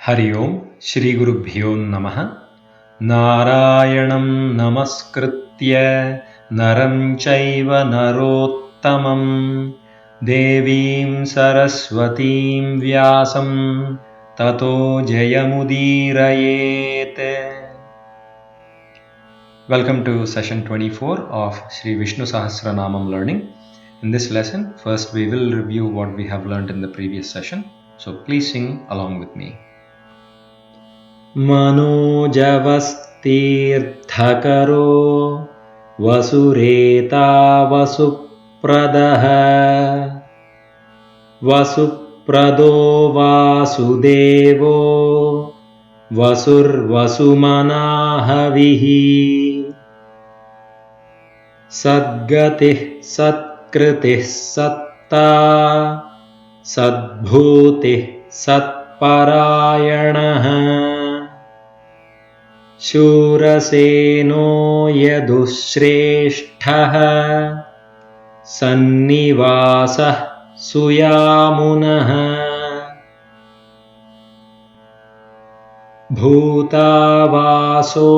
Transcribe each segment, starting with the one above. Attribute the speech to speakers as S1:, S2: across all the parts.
S1: हरि ओम् श्रीगुरुभ्यो नमः। नारायणं नमस्कृत्य नरं चैव नरोत्तमं देवीं सरस्वतीं व्यासं ततो जयमुदीरयेत्। Welcome to session 24 of Sri Vishnu Sahasranamam learning. In this lesson, first we will review what we have learned in the previous session. So please sing along with me. मनोजवस्तीर्थकरो वसुरेता वसुप्रदः वसुप्रदो वासुदेवो वसुर्वसुमनाहविः सद्गतिः सत्कृतिः सत्ता सद्भूतिः सत्परायणः शूरसेनो यदुश्रेष्ठः सन्निवासः सुयामुनः भूतावासो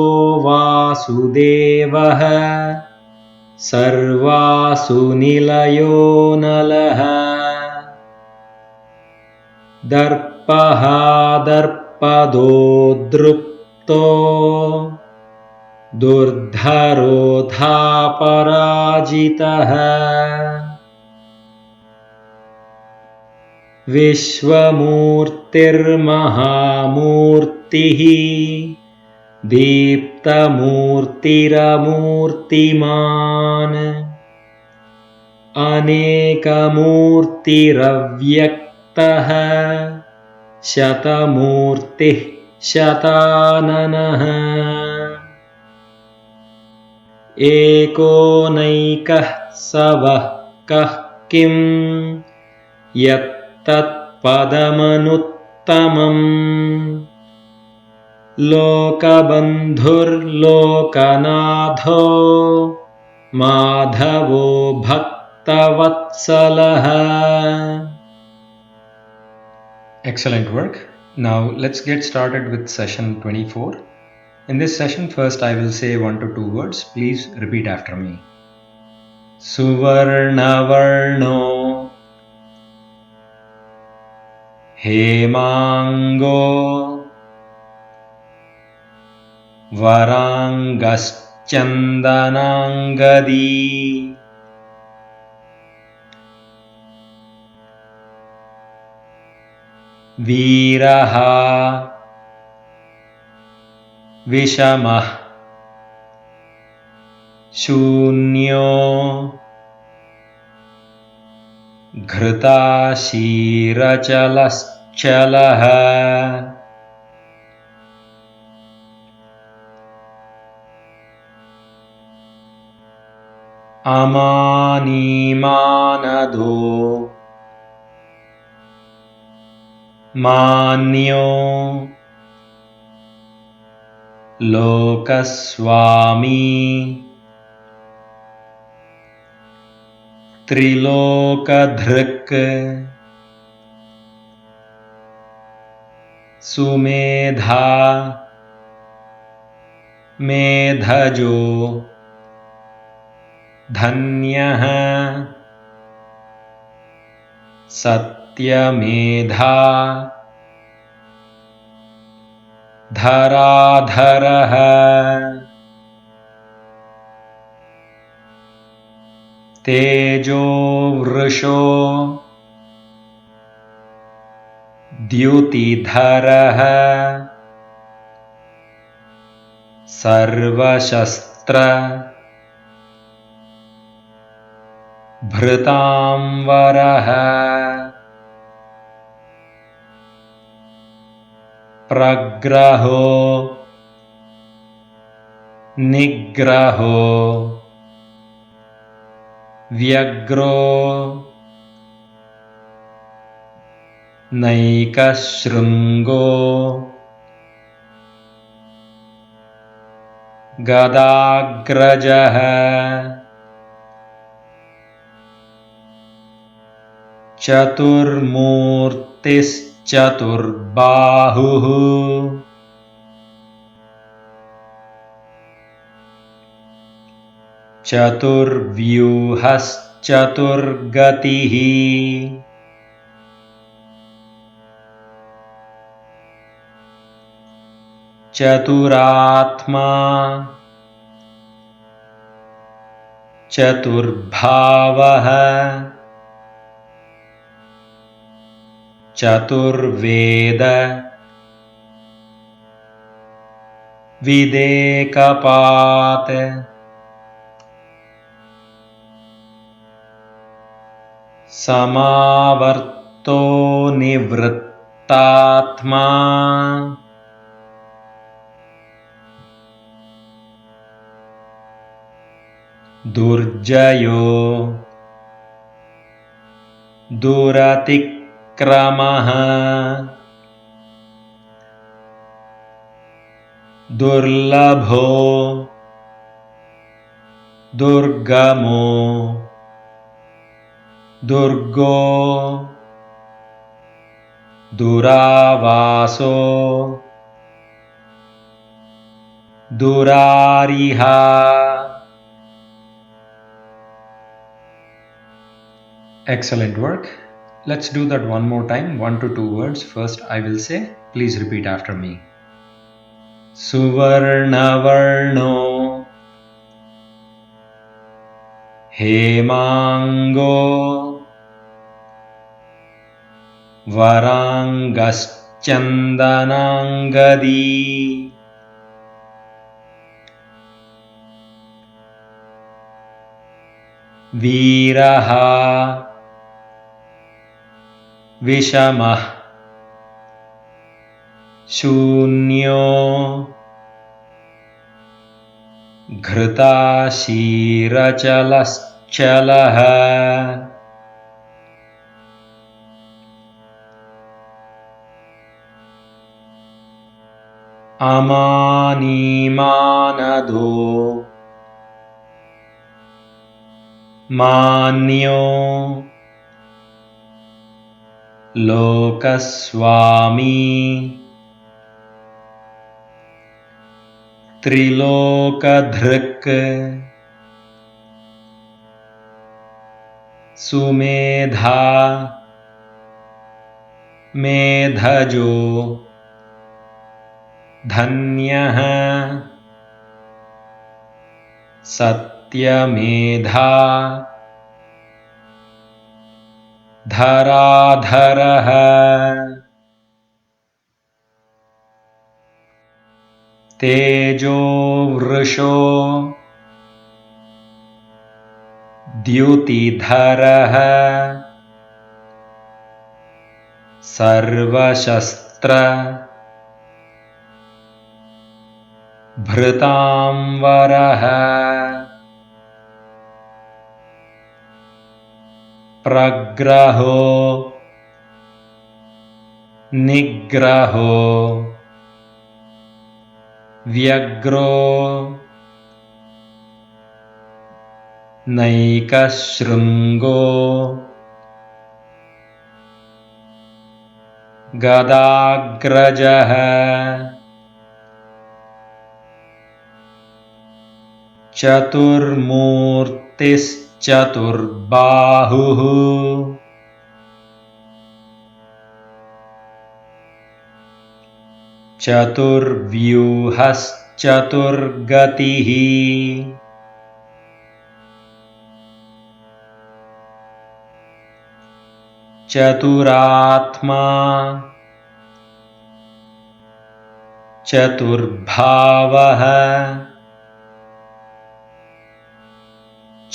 S1: वासुदेवः सर्वासुनिलयो नलः दर्पः दर्पदो दृप्तो दुर्धरोऽधापराजितः विश्वमूर्तिर्महामूर्तिः दीप्तमूर्तिरमूर्तिमान् अनेकमूर्तिरव्यक्तः शतमूर्तिः शताननः एकोनैकः सवः कः किं यत्तत्पदमनुत्तमम् लोकबन्धुर्लोकनाथो माधवो भक्तवत्सलः. Excellent work. Now let's get started with session 24. In this session, first I will say 1 to 2 words. Please repeat after me. Suvarnavarno Hemango Varangaschandanangadi Viraha Vishamah Shunyo Ghritaashirachalaschalah Amanimanado Manyo Lokaswami Trilokadhrik Sumedha Medhajo Dhanyah Satyamedha Dharadharah Tejo Vrusho Dyutidharah Sarvashastra Bhritamvarah Pragraho Nigraho Vyagro Naikashrungo Gadagrajah Chaturmurtis चतुर्बाहुः चतुर्व्यूहश्चतुर्गतिः चतुरात्मा चतुर्भावः चतुर्वेद विदेकपात समावर्तो निवृत्तात्मा दुर्जयो दुरतिक्रमः दुर्लभो दुर्गमो दुर्गो दुरावासो दुरारिः Excellent work. Let's do that one more time, 1 to 2 words. First I will say, please repeat after me. Suvarnavarno Hemango Varangaschandanangadi Viraha Vishamah Shunyo Ghritaashirachalaschalah Amanimanado Manyo Lokaswami Trilokadhrik Sumedha Medhajo Dhanyah Satyamedha Dharadharah Tejo Vrisho Dyutidharah Sarvashastra Bhritamvarah Pragraho Nigraho Vyagro Naikashrungo Gadagrajah Chaturmurtischaturbahuः Chaturvyuhश्चतुर्गतिः चतुरात्मा चतुर्भावः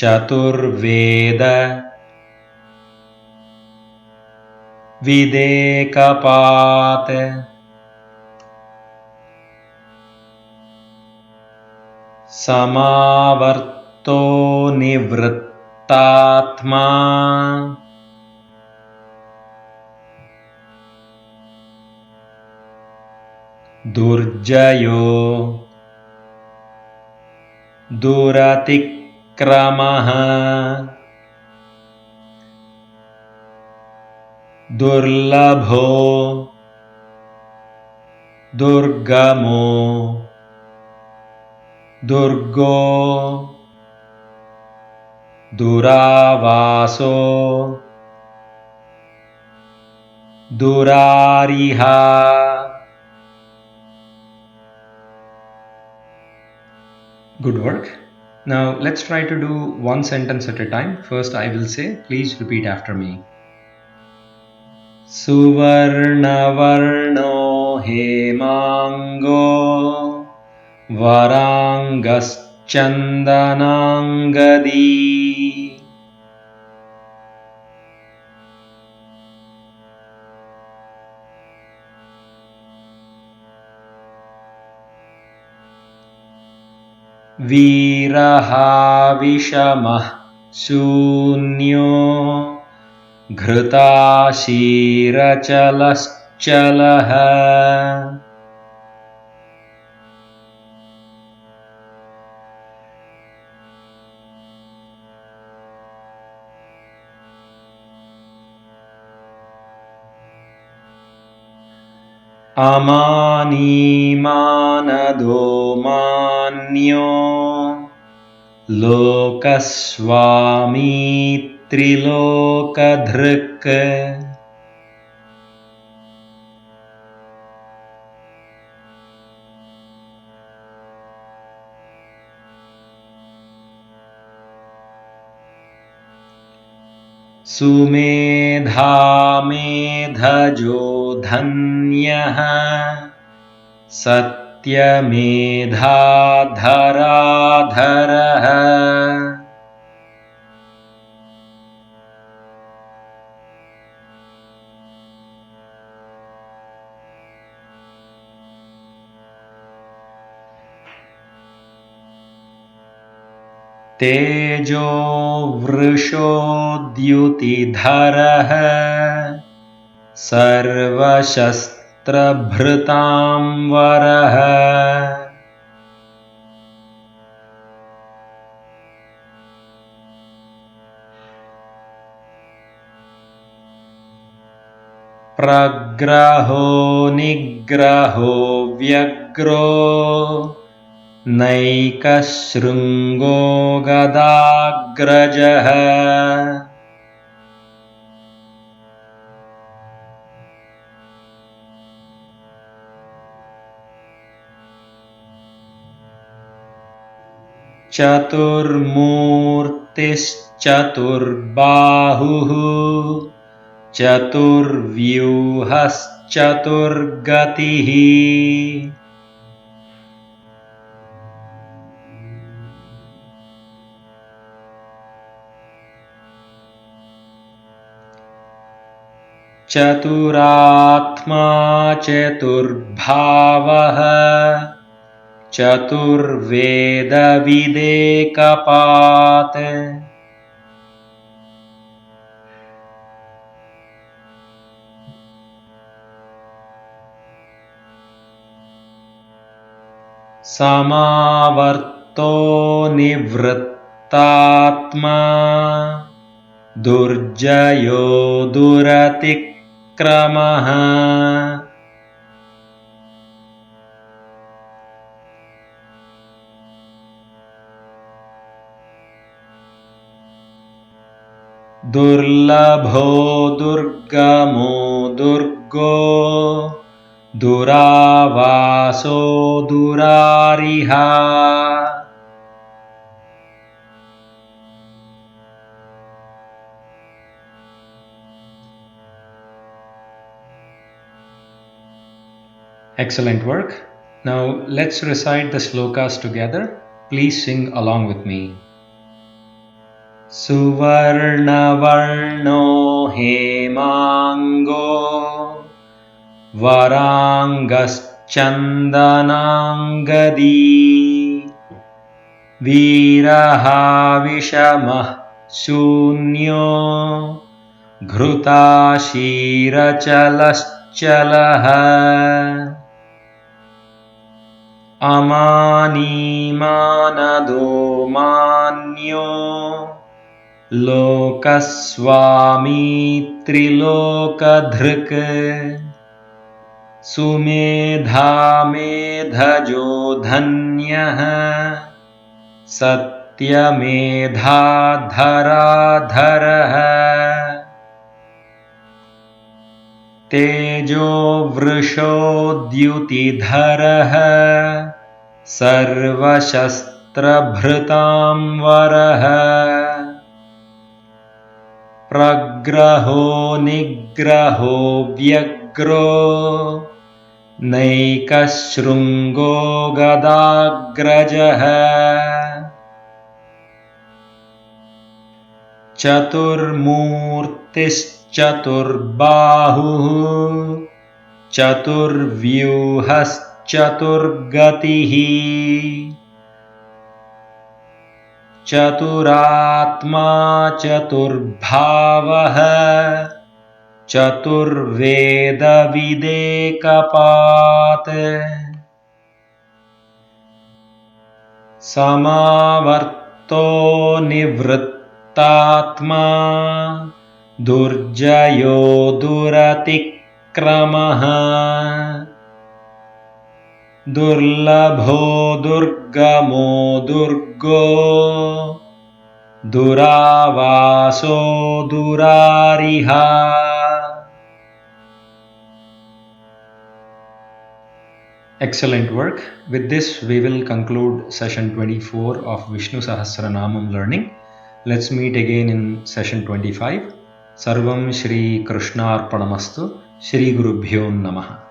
S1: चतुर्वेद विदेकपात समावर्तो निवृत्तात्मा दुर्जयो दुरतिक्रमः दुर्लभो दुर्गमो दुर्गो दुरावासो दुरारिहा. Good work. Now let's try to do one sentence at a time. First I will say, please repeat after me. Suvarnavarno hemango varangaschandanangadi. वीरहा विषमः शून्यो घृताशीरचलश्चलः. अमानीमानदो मान्यो लोकस्वामी त्रिलोकधृक्. सुमेधा मेधजो धन्यः सत्यमेधाधराधरः. तेजो वृषो द्युतिधरः सर्वशस्त्रभृतां वरः. प्रग्रहो निग्रहो व्यग्रो नैकशृङ्गो गदाग्रजः. चतुर्मूर्तिश्चतुर्बाहुः चतुर्व्यूहश्चतुर्गतिः. चतुरात्मा चतुर्भावः चतुर्वेदविदेकपात्. समावर्तो निवृत्तात्मा दुर्जयो दुरतिक्रमः. दुर्लभो दुर्गमो दुर्गो दुरावासो दुरारिहा. Excellent work. Now let's recite the slokas together. Please sing along with me. Suvarnavarno hemango varangaschandanangadi. वीरहा विषमः शून्यो घृताशीरचलश्चलः. अमानीमानदो मान्यो लोकस्वामी त्रिलोकधृक् सुमेधा मेधजो धन्यः सत्यमेधाधराधरः तेजो वृषो द्युतिधरः सर्वशस्त्रभृतां वरः प्रग्रहो निग्रहो व्यग्रो नैकशृङ्गो गदाग्रजः चतुर्मूर्तिश्चतुर्बाहुः चतुर्व्यूहश्चतुर्गतिः चतुरात्मा चतुर्भावः चतुर्वेदविदेकपात् समावर्तो निवृत्तात्मा दुर्जयो दुरतिक्रमः दुर्लभो दुर्गमो दुर्गो दुरावासो दुरारिहा. Excellent work. With this, we will conclude session 24 of Vishnu Sahasranamam learning. Let's meet again in session 25. Sarvam Shri Krishnarpanamastu. Shri Gurubhyo Namaha.